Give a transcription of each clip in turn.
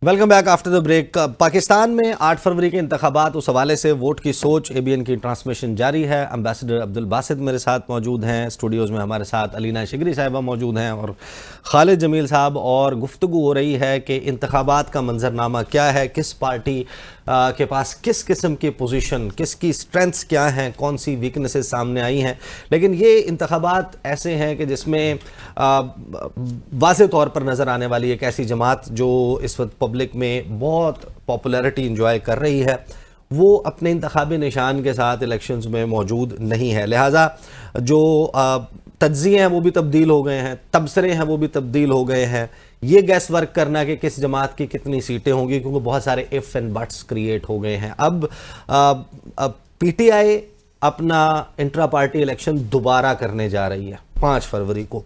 Welcome back after the break. Pakistan میں 8 فروری کے انتخابات، اس حوالے سے ووٹ کی سوچ ABN کی ٹرانسمیشن جاری ہے. امبیسڈر عبدالباسط میرے ساتھ موجود ہیں اسٹوڈیوز میں، ہمارے ساتھ علینا شگری صاحبہ موجود ہیں اور خالد جمیل صاحب، اور گفتگو ہو رہی ہے کہ انتخابات کا منظرنامہ کیا ہے، کس پارٹی کے پاس کس قسم کی پوزیشن، کس کی سٹرینتھس کیا ہیں، کون سی ویکنسز سامنے آئی ہیں. لیکن یہ انتخابات ایسے ہیں کہ جس میں واضح طور پر نظر آنے والی ایک ایسی جماعت جو اس وقت پبلک میں بہت پاپولیرٹی انجوائے کر رہی ہے، وہ اپنے انتخابی نشان کے ساتھ الیکشنز میں موجود نہیں ہے. لہٰذا جو تجزیے ہیں وہ بھی تبدیل ہو گئے ہیں، تبصرے ہیں وہ بھی تبدیل ہو گئے ہیں. یہ گیس ورک کرنا کہ کس جماعت کی کتنی سیٹیں ہوں گی، کیونکہ بہت سارے ایف اینڈ بٹس کریٹ ہو گئے ہیں. اب PTI اپنا انٹرا پارٹی الیکشن دوبارہ کرنے جا رہی ہے 5 فروری کو.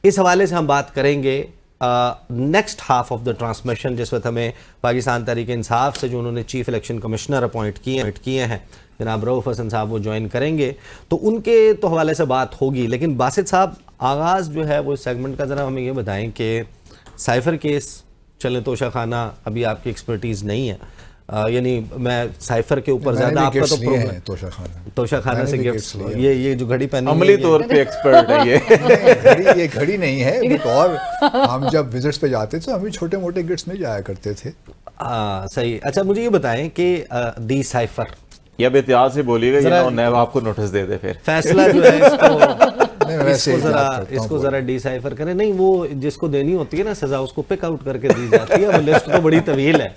اس حوالے سے ہم بات کریں گے next half of the transmission, جس وقت ہمیں پاکستان تحریک انصاف سے جو انہوں نے چیف الیکشن کمشنر اپوائنٹ کیے ہیں جناب رؤف حسن صاحب، وہ جوائن کریں گے، تو ان کے تو حوالے سے بات ہوگی. لیکن باسط صاحب، آغاز جو ہے وہ اس سیگمنٹ کا ذرا ہمیں یہ بتائیں کہ سائفر کیس چلیں توشہ خانہ ابھی آپ کی ایکسپرٹیز نہیں ہے، یعنی میں سائفر کے اوپر زیادہ آپ کا تو پروگرام توشہ خانہ سے گفٹس، یہ جو گھڑی پہنی عملی طور پہ ایکسپرٹ ہے یہ گھڑی نہیں ہے، اور ہم جب وزٹس پہ جاتے تھے ہم چھوٹے موٹے گفٹس میں جایا کرتے تھے. صحیح. اچھا مجھے یہ بتائیں کہ ڈی سائفر، یا بے احتیاط سے بولیے گا یا نیب آپ کو نوٹس دے دے، پھر فیصلہ جو ہے اس کو ذرا ڈی سائفر کریں. نہیں، وہ جس کو دینی ہوتی ہے نا سزا، اس کو پک آؤٹ کر کے دی جاتی ہے. وہ لسٹ تو بڑی طویل ہے،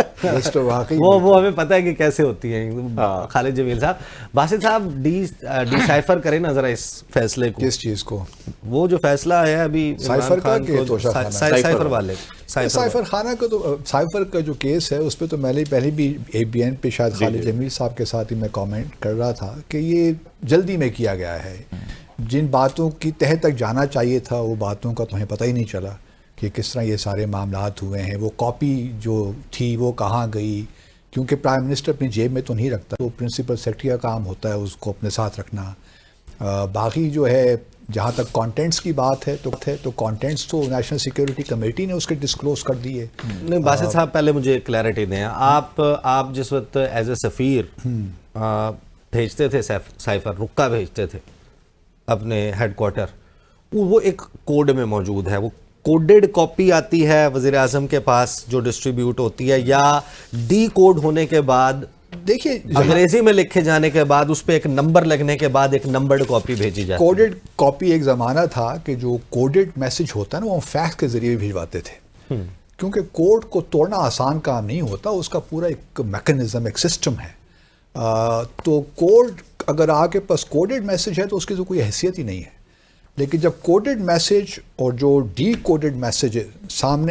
وہ ہمیں پتہ ہے کہ کیسے ہوتی ہیں. خالد جمیل صاحب، باسط صاحب، ڈی سائفر کریں نا ذرا اس فیصلے کو. کس چیز کو؟ وہ جو فیصلہ ہے ابھی سائفر کا کہ سائفر والے سائفر خانہ کا، تو سائفر کا جو کیس ہے اس پہ تو میں نے پہلے بھی ABN پہ شاید خالد جمیل صاحب کے ساتھ ہی میں کامنٹ کر رہا تھا کہ یہ جلدی میں کیا گیا ہے. جن باتوں کی تہہ تک جانا چاہیے تھا وہ باتوں کا تمہیں پتہ ہی نہیں چلا کہ کس طرح یہ سارے معاملات ہوئے ہیں. وہ کاپی جو تھی وہ کہاں گئی، کیونکہ پرائم منسٹر اپنی جیب میں تو نہیں رکھتا، وہ پرنسپل سیکرٹری کا کام ہوتا ہے اس کو اپنے ساتھ رکھنا. باقی جو ہے جہاں تک کانٹینٹس کی بات ہے تو کانٹینٹس تو نیشنل سیکیورٹی کمیٹی نے اس کے ڈسکلوز کر دیے. نہیں باسط صاحب، پہلے مجھے کلیئرٹی دیں. آپ جس وقت ایز اے سفیر بھیجتے تھے سائفر، رکا بھیجتے تھے اپنے ہیڈ کوارٹر، وہ ایک کوڈ میں موجود ہے، وہ کوڈڈ کاپی آتی ہے وزیر اعظم کے پاس جو ڈسٹریبیوٹ ہوتی ہے، یا ڈی کوڈ ہونے کے بعد، دیکھیے انگریزی میں لکھے جانے کے بعد اس پہ ایک نمبر لگنے کے بعد ایک نمبرڈ کاپی بھیجی جاتی ہے. کوڈڈ کاپی ایک زمانہ تھا کہ جو کوڈڈ میسج ہوتا ہے نا وہ فیکس کے ذریعے بھیجواتے تھے، کیونکہ کوڈ کو توڑنا آسان کام نہیں ہوتا، اس کا پورا ایک میکنزم، ایک سسٹم ہے. تو کوڈ اگر آپ کے پاس کوڈڈ میسج ہے تو اس کی تو کوئی حیثیت ہی نہیں ہے. لیکن جب کوڈڈ میسج اور جو ڈی کوڈڈ میسج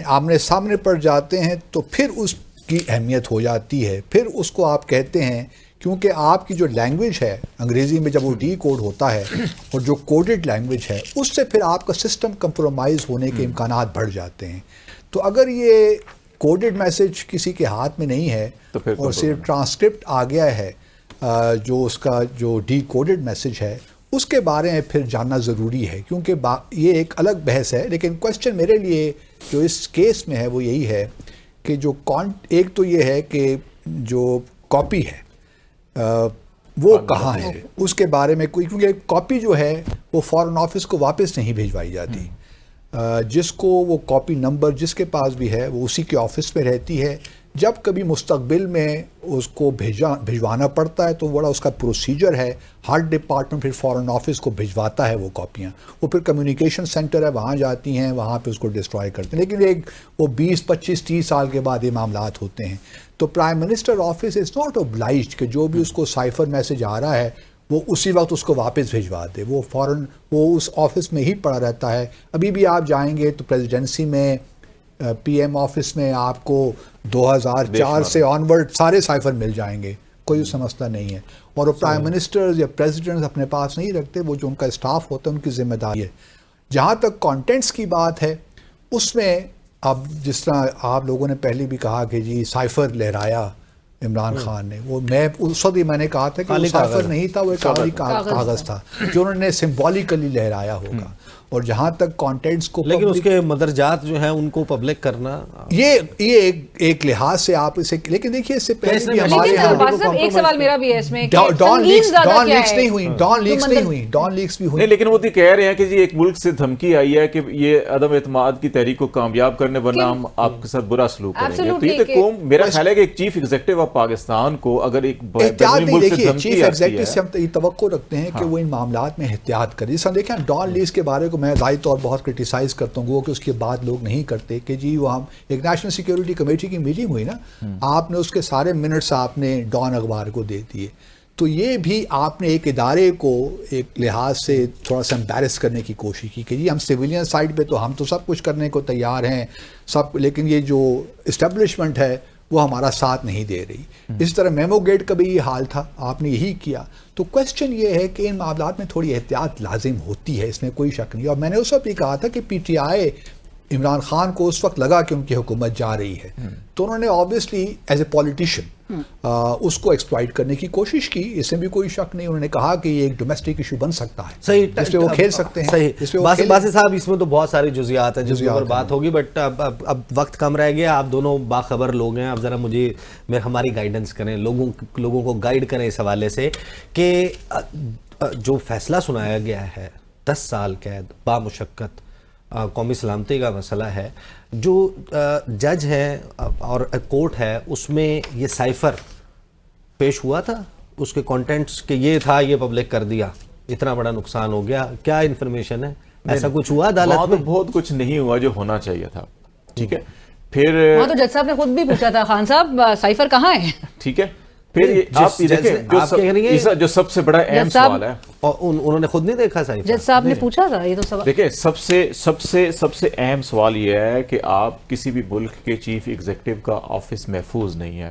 آمنے سامنے پڑ جاتے ہیں تو پھر اس کی اہمیت ہو جاتی ہے. پھر اس کو آپ کہتے ہیں، کیونکہ آپ کی جو لینگویج ہے انگریزی میں جب وہ ڈی کوڈ ہوتا ہے اور جو کوڈڈ لینگویج ہے اس سے پھر آپ کا سسٹم کمپرومائز ہونے کے امکانات بڑھ جاتے ہیں. تو اگر یہ کوڈڈ میسج کسی کے ہاتھ میں نہیں ہے اور صرف ٹرانسکرپٹ آ گیا ہے جو اس کا جو ڈی کوڈڈ میسج ہے، اس کے بارے میں پھر جاننا ضروری ہے، کیونکہ یہ ایک الگ بحث ہے. لیکن کوشچن میرے لیے جو اس کیس میں ہے وہ یہی ہے کہ جو ایک تو یہ ہے کہ جو کاپی ہے وہ کہاں ہے، اس کے بارے میں کوئی، کیونکہ کاپی جو ہے وہ فارن آفس کو واپس نہیں بھیجوائی جاتی. جس کو وہ کاپی نمبر جس کے پاس بھی ہے وہ اسی کے آفس پہ رہتی ہے. جب کبھی مستقبل میں اس کو بھیجوانا پڑتا ہے تو بڑا اس کا پروسیجر ہے، ہر ڈپارٹمنٹ پھر فارن آفس کو بھیجواتا ہے وہ کاپیاں، وہ پھر کمیونیکیشن سینٹر ہے وہاں جاتی ہیں، وہاں پہ اس کو ڈسٹرائے کرتے ہیں. لیکن وہ 20 25 30 سال کے بعد یہ معاملات ہوتے ہیں. تو prime minister office is not obliged کہ جو بھی اس کو سائفر میسج آ رہا ہے وہ اسی وقت اس کو واپس بھیجوا دے. وہ اس آفس میں ہی پڑا رہتا ہے. ابھی بھی آپ جائیں گے تو پریزیڈنسی میں PM آفس میں آپ کو 2004 سے آنورڈ سارے سائفر مل جائیں گے، کوئی اس مسئلہ نہیں ہے. اور وہ پرائم منسٹرز یا پریزیڈنٹس اپنے پاس نہیں رکھتے، وہ جو ان کا اسٹاف ہوتا ہے ان کی ذمہ داری ہے. جہاں تک کانٹینٹس کی بات ہے اس میں اب جس طرح آپ لوگوں نے پہلے بھی کہا کہ جی سائفر لہرایا عمران خان نے، وہ میں اس وقت میں نے کہا تھا کہ وہ سائفر نہیں تھا، وہ ایک کاغذ تھا جو انہوں نے سمبولیکلی لہرایا ہوگا. اور جہاں تک کانٹینٹس کو لیکن اس کے مدرجات جو ہیں ان کو پبلک کرنا یہ ایک لحاظ سے آپ اسے، لیکن دیکھیے اس سے پہلے بھی ہمارے لیکن ایک سوال میرا بھی ہے اس میں کہ ڈان لیکس نہیں ہوئی، ڈان لیکس بھی ہوئی نہیں، لیکن وہ تو کہہ رہے ہیں کہ جی ایک ملک سے دھمکی آئی ہے کہ یہ عدم اعتماد کی تحریک کو کامیاب کرنے ورنہ ہم آپ کے ساتھ برا سلوک کریں گے. تو یہ تو قوم، میرا خیال ہے کہ ایک چیف ایگزیکٹو آف پاکستان کو اگر ایک احتیاط نہیں، دیکھیے چیف ایگزیکٹو سے ہم یہ توقع رکھتے ہیں کہ وہ ان معاملات میں احتیاط کرے. جیسا دیکھیں ڈان لیکس کے بارے کو میں ذاتی طور بہت کرٹیسائز کرتا ہوں کہ اس کے بعد لوگ نہیں کرتے کہ جی وہ ہم ایک نیشنل سیکیورٹی کمیٹی کی میٹنگ ہوئی نا، آپ نے اس کے سارے منٹس آپ نے ڈان اخبار کو دے دیے. تو یہ بھی آپ نے ایک ادارے کو ایک لحاظ سے تھوڑا سا امبیرس کرنے کی کوشش کی کہ جی ہم سویلین سائڈ پہ تو ہم تو سب کچھ کرنے کو تیار ہیں سب، لیکن یہ جو اسٹیبلشمنٹ ہے وہ ہمارا ساتھ نہیں دے رہی. اسی طرح میمو گیٹ کا بھی یہ حال تھا، آپ نے یہی کیا. تو کوشچن یہ ہے کہ ان معاملات میں تھوڑی احتیاط لازم ہوتی ہے، اس میں کوئی شک نہیں. اور میں نے اس وقت بھی کہا تھا کہ P T I Imran Khan کو اس وقت لگا کہ ان کی حکومت جا رہی ہے تو انہوں نے آبویسلی ایز اے پولیٹیشین اس کو ایکسپلائٹ کرنے کی کوشش کی، اس میں بھی کوئی شک نہیں. انہوں نے کہا کہ یہ ایک ڈومیسٹک ایشو بن سکتا ہے، صحیح، جس پہ وہ کھیل سکتے ہیں. صحیح باسط صاحب، اس میں تو بہت ساری جزیات ہیں جس کے اوپر بات ہوگی، بٹ اب وقت کم رہ گیا. آپ دونوں باخبر لوگ ہیں، اب ذرا مجھے ہماری گائیڈنس کریں، لوگوں کو گائیڈ کریں اس حوالے سے کہ جو فیصلہ سنایا گیا ہے 10 سال قید بامشقت، قومی سلامتی کا مسئلہ ہے، جو جج ہے اور کورٹ ہے اس میں یہ سائفر پیش ہوا تھا، اس کے کانٹینٹس کہ یہ تھا، یہ پبلک کر دیا، اتنا بڑا نقصان ہو گیا، کیا انفارمیشن ہے؟ ایسا کچھ ہوا عدالت میں؟ بہت کچھ نہیں ہوا جو ہونا چاہیے تھا. ٹھیک ہے، پھر وہاں تو جج صاحب نے خود بھی پوچھا تھا خان صاحب سائفر کہاں ہے. ٹھیک ہے، پھر آپ یہ دیکھیں جو سب سے بڑا اہم سوال ہے، انہوں نے خود نہیں دیکھا سائفر، جج صاحب نے پوچھا تھا. یہ تو سوال دیکھیں سب سے اہم سوال یہ ہے کہ آپ کسی بھی ملک کے چیف ایگزیکٹو کا آفس محفوظ نہیں ہے.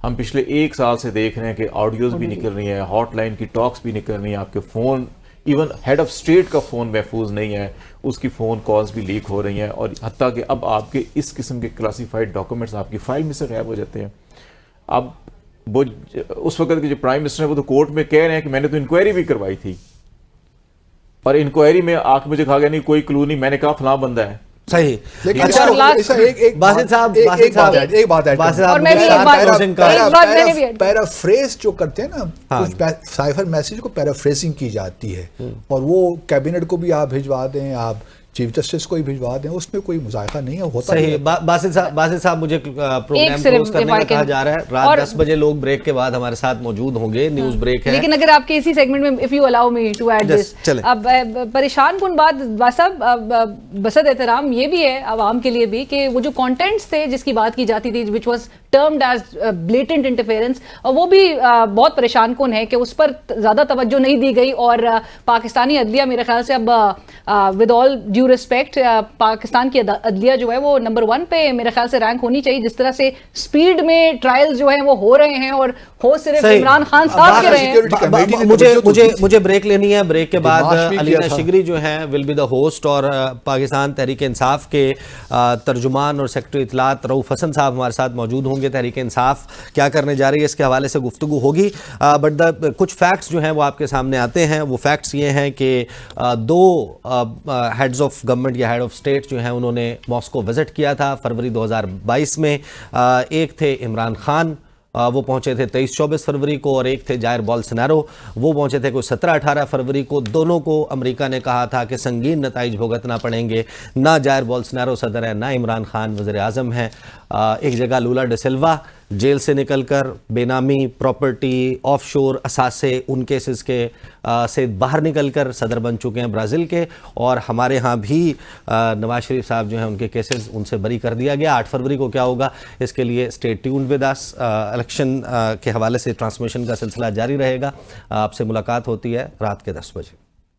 ہم پچھلے 1 سال سے دیکھ رہے ہیں کہ آڈیوز بھی نکل رہی ہیں، ہاٹ لائن کی ٹاکس بھی نکل رہی ہیں، آپ کے phone, even head of state کا فون محفوظ نہیں ہے، اس کی فون کالز بھی لیک ہو رہی ہیں، اور حتیٰ کہ اب آپ کے اس قسم کے کلاسیفائڈ ڈاکومنٹس آپ کی فائل میں سے غائب ہو جاتے ہیں. اب وہ اس وقت کے جو پرائم منسٹر ہیں وہ تو کورٹ میں کہہ رہے ہیں کہ میں نے تو انکوائری بھی کروائی تھی، اور انکوائری میں آ کے مجھے کہا گیا نہیں کوئی کلو نہیں، میں نے کہا فلاں بندہ ہے. صحیح. لیکن باسط صاحب پیرافریز جو کرتے ہیں نا، کچھ سائفر میسیج کو پیرافریزنگ کی جاتی ہے، اور وہ کیبنٹ کو بھی آپ بھجوا دیں، آپ چیف جسٹس کو ہی بھجوا دیں، اس میں کوئی مذائقہ نہیں ہے. ہوتا صحیح. باسط صاحب مجھے پروگرام کلوز کرنے کا کہا جا رہا ہے. رات 10 بجے لوگ بریک کے بعد ہمارے ساتھ موجود ہوں گے، نیوز بریک ہے. لیکن اگر آپ کے اسی سیگمنٹ میں if you allow me to add this، اب پریشان کن بات صاحب بسد احترام یہ بھی ہے عوام کے لیے بھی کہ وہ جو کانٹینٹس تھے جس کی بات کی جاتی تھی which was termed as blatant interference، اور وہ بھی بہت پریشان کن ہے کہ اس پر زیادہ توجہ نہیں دی گئی. اور پاکستانی عدلیہ میرے خیال سے اب with all due respect Pakistan کی عدلیہ جو ہے وہ نمبر 1 پہ میرے خیال سے رینک ہونی چاہیے. جس طرح سے سپیڈ میں ٹرائل جو ہیں وہ ہو رہے ہیں، اور ہو صرف عمران خان صاحب کے رہے ہیں. مجھے بریک لینی ہے. بریک کے بعد علینا شگری جو ہیں ول بی دا ہوسٹ، اور پاکستان تحریک انصاف کے ترجمان اور سیکرٹری اطلاعات رؤوف حسن صاحب ہمارے ساتھ موجود ہوں گے. تحریک انصاف کیا کرنے جا رہی ہے اس کے حوالے سے گفتگو ہوگی. بٹ کچھ فیکٹس جو ہیں وہ آپ کے سامنے آتے ہیں. وہ فیکٹس یہ ہیں کہ 2 ہیڈز آف گورنمنٹ یا ہیڈ آف اسٹیٹ جو ہیں انہوں نے ماسکو وزٹ کیا تھا فروری 2022 میں. ایک تھے عمران خان، وہ پہنچے تھے 23-24 فروری کو، اور ایک تھے جائر بولسنارو، وہ پہنچے تھے کوئی 17-18 فروری کو. دونوں کو امریکہ نے کہا تھا کہ سنگین نتائج بھگتنا پڑیں گے. نہ جائر بولسنارو صدر ہے، نہ عمران خان وزیر اعظم ہیں. ایک جگہ لولا ڈے سلوا جیل سے نکل کر بے نامی پراپرٹی آف شور اثاثے ان کیسز کے سے باہر نکل کر صدر بن چکے ہیں برازیل کے. اور ہمارے ہاں بھی نواز شریف صاحب جو ہیں ان کے کیسز ان سے بری کر دیا گیا. 8 فروری کو کیا ہوگا اس کے لیے stay tuned with us. Election کے حوالے سے ٹرانسمیشن کا سلسلہ جاری رہے گا. آپ سے ملاقات ہوتی ہے رات کے 10 بجے.